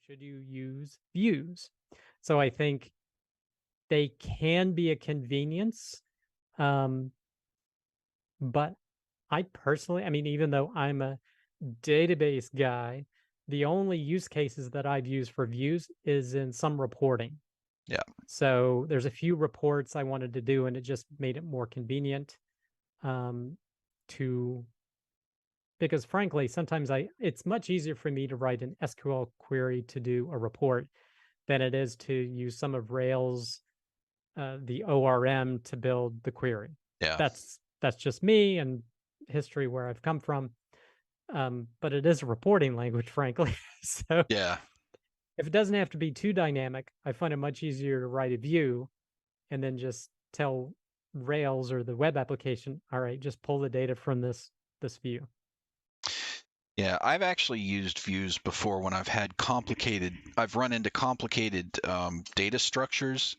should you use views? So I think they can be a convenience, um, but I personally, I mean, even though I'm a database guy, the only use cases that I've used for views is in some reporting. Yeah. So there's a few reports I wanted to do, and it just made it more convenient um, to because frankly, sometimes it's much easier for me to write an SQL query to do a report than it is to use some of Rails, the ORM to build the query. Yeah. That's just me and history where I've come from. But it is a reporting language, frankly. So Yeah. if it doesn't have to be too dynamic, I find it much easier to write a view and then just tell Rails or the web application, all right, just pull the data from this view. Yeah, I've actually used views before when I've run into complicated data structures.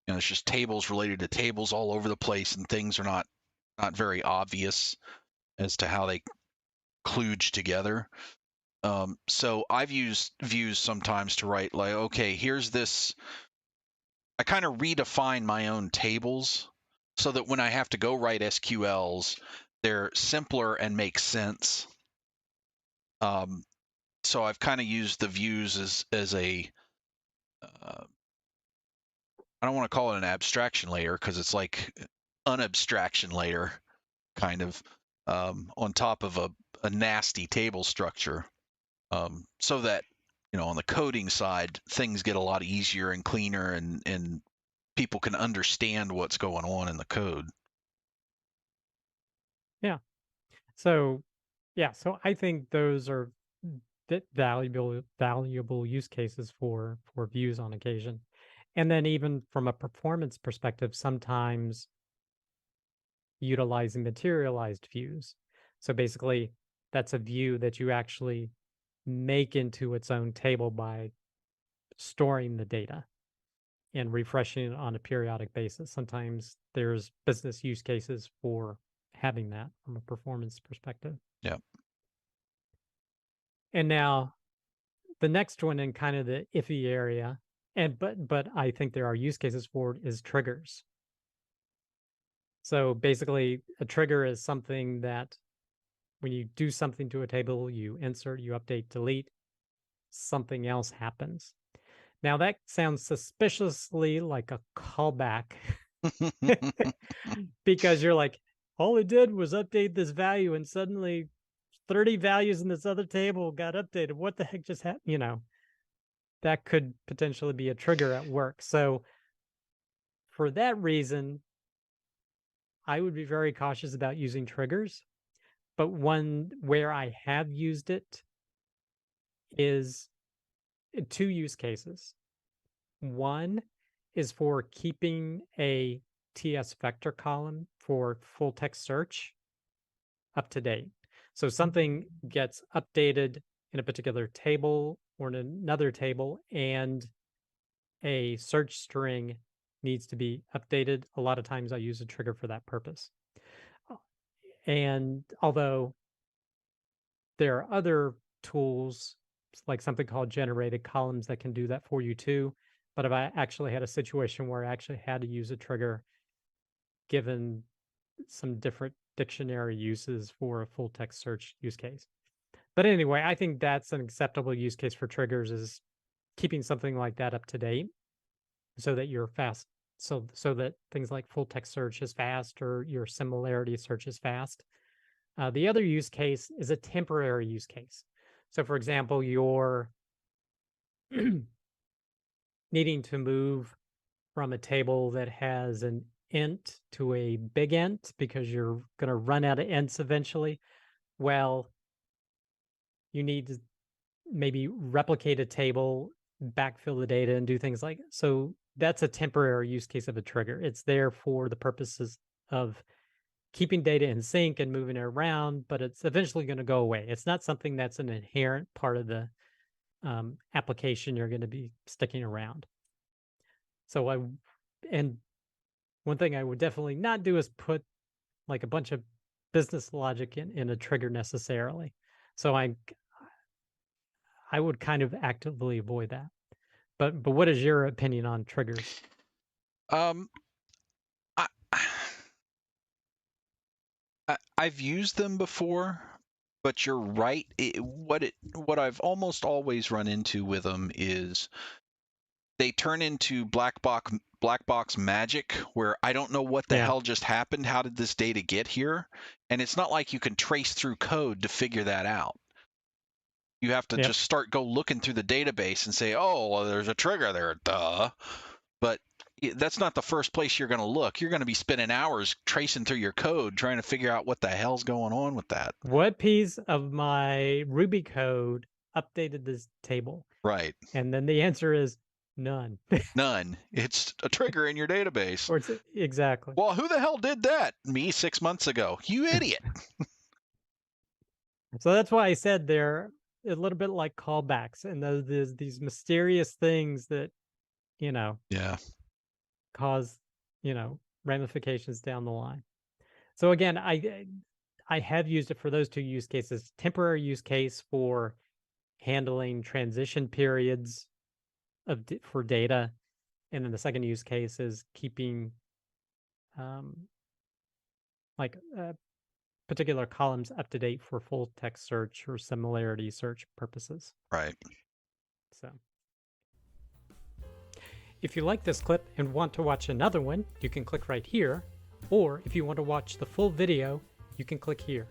It's just tables related to tables all over the place, and things are not very obvious as to how they kludge together. So I've used views sometimes to write like, okay, here's this. I kind of redefine my own tables so that when I have to go write SQLs, they're simpler and make sense. Um, so I've kind of used the views as a I don't want to call it an abstraction layer because it's like an abstraction layer kind of on top of a nasty table structure, so that on the coding side things get a lot easier and cleaner, and people can understand what's going on in the code. Yeah. So yeah, so I think those are valuable use cases for views on occasion. And then even from a performance perspective, sometimes utilizing materialized views. So basically, that's a view that you actually make into its own table by storing the data and refreshing it on a periodic basis. Sometimes there's business use cases for having that from a performance perspective. Yeah. And now the next one in kind of the iffy area, and but I think there are use cases for it, is triggers. So basically, a trigger is something that when you do something to a table, you insert, you update, delete, something else happens. Now that sounds suspiciously like a callback because you're like, all it did was update this value and suddenly 30 values in this other table got updated. What the heck just happened? That could potentially be a trigger at work. So for that reason, I would be very cautious about using triggers. But one where I have used it is two use cases. One is for keeping a TS vector column for full text search up to date. So something gets updated in a particular table or in another table, and a search string needs to be updated. A lot of times I use a trigger for that purpose. And although there are other tools like something called generated columns that can do that for you too. But if I actually had a situation where I actually had to use a trigger, given some different dictionary uses for a full text search use case. But anyway, I think that's an acceptable use case for triggers is keeping something like that up to date so that you're fast. So that things like full text search is fast or your similarity search is fast. The other use case is a temporary use case. So, for example, you're needing to move from a table that has an int to a big int because you're going to run out of ints eventually. Well, you need to maybe replicate a table, backfill the data, and do things like so. That's a temporary use case of a trigger. It's there for the purposes of keeping data in sync and moving it around, but it's eventually going to go away. It's not something that's an inherent part of the application you're going to be sticking around. So and one thing I would definitely not do is put like a bunch of business logic in a trigger necessarily. So I would kind of actively avoid that. But what is your opinion on triggers? Um, I, I've used them before, but you're right. What I've almost always run into with them is they turn into black box magic, where I don't know what the Yeah. hell just happened. How did this data get here? And it's not like you can trace through code to figure that out. You have to Yep. just go looking through the database and say, oh, well, there's a trigger there, duh. But that's not the first place you're going to look. You're going to be spending hours tracing through your code trying to figure out what the hell's going on with that. What piece of my Ruby code updated this table? Right. And then the answer is none. None. It's a trigger in your database. Or it's exactly. Well, who the hell did that? Me 6 months ago. You idiot. So that's why I said they're a little bit like callbacks, and there's these mysterious things that, you know, Yeah. cause, ramifications down the line. So again, I have used it for those two use cases. Temporary use case for handling transition periods for data, and then the second use case is keeping um, like particular columns up to date for full text search or similarity search purposes. Right. So, if you like this clip and want to watch another one, you can click right here, or if you want to watch the full video, you can click here.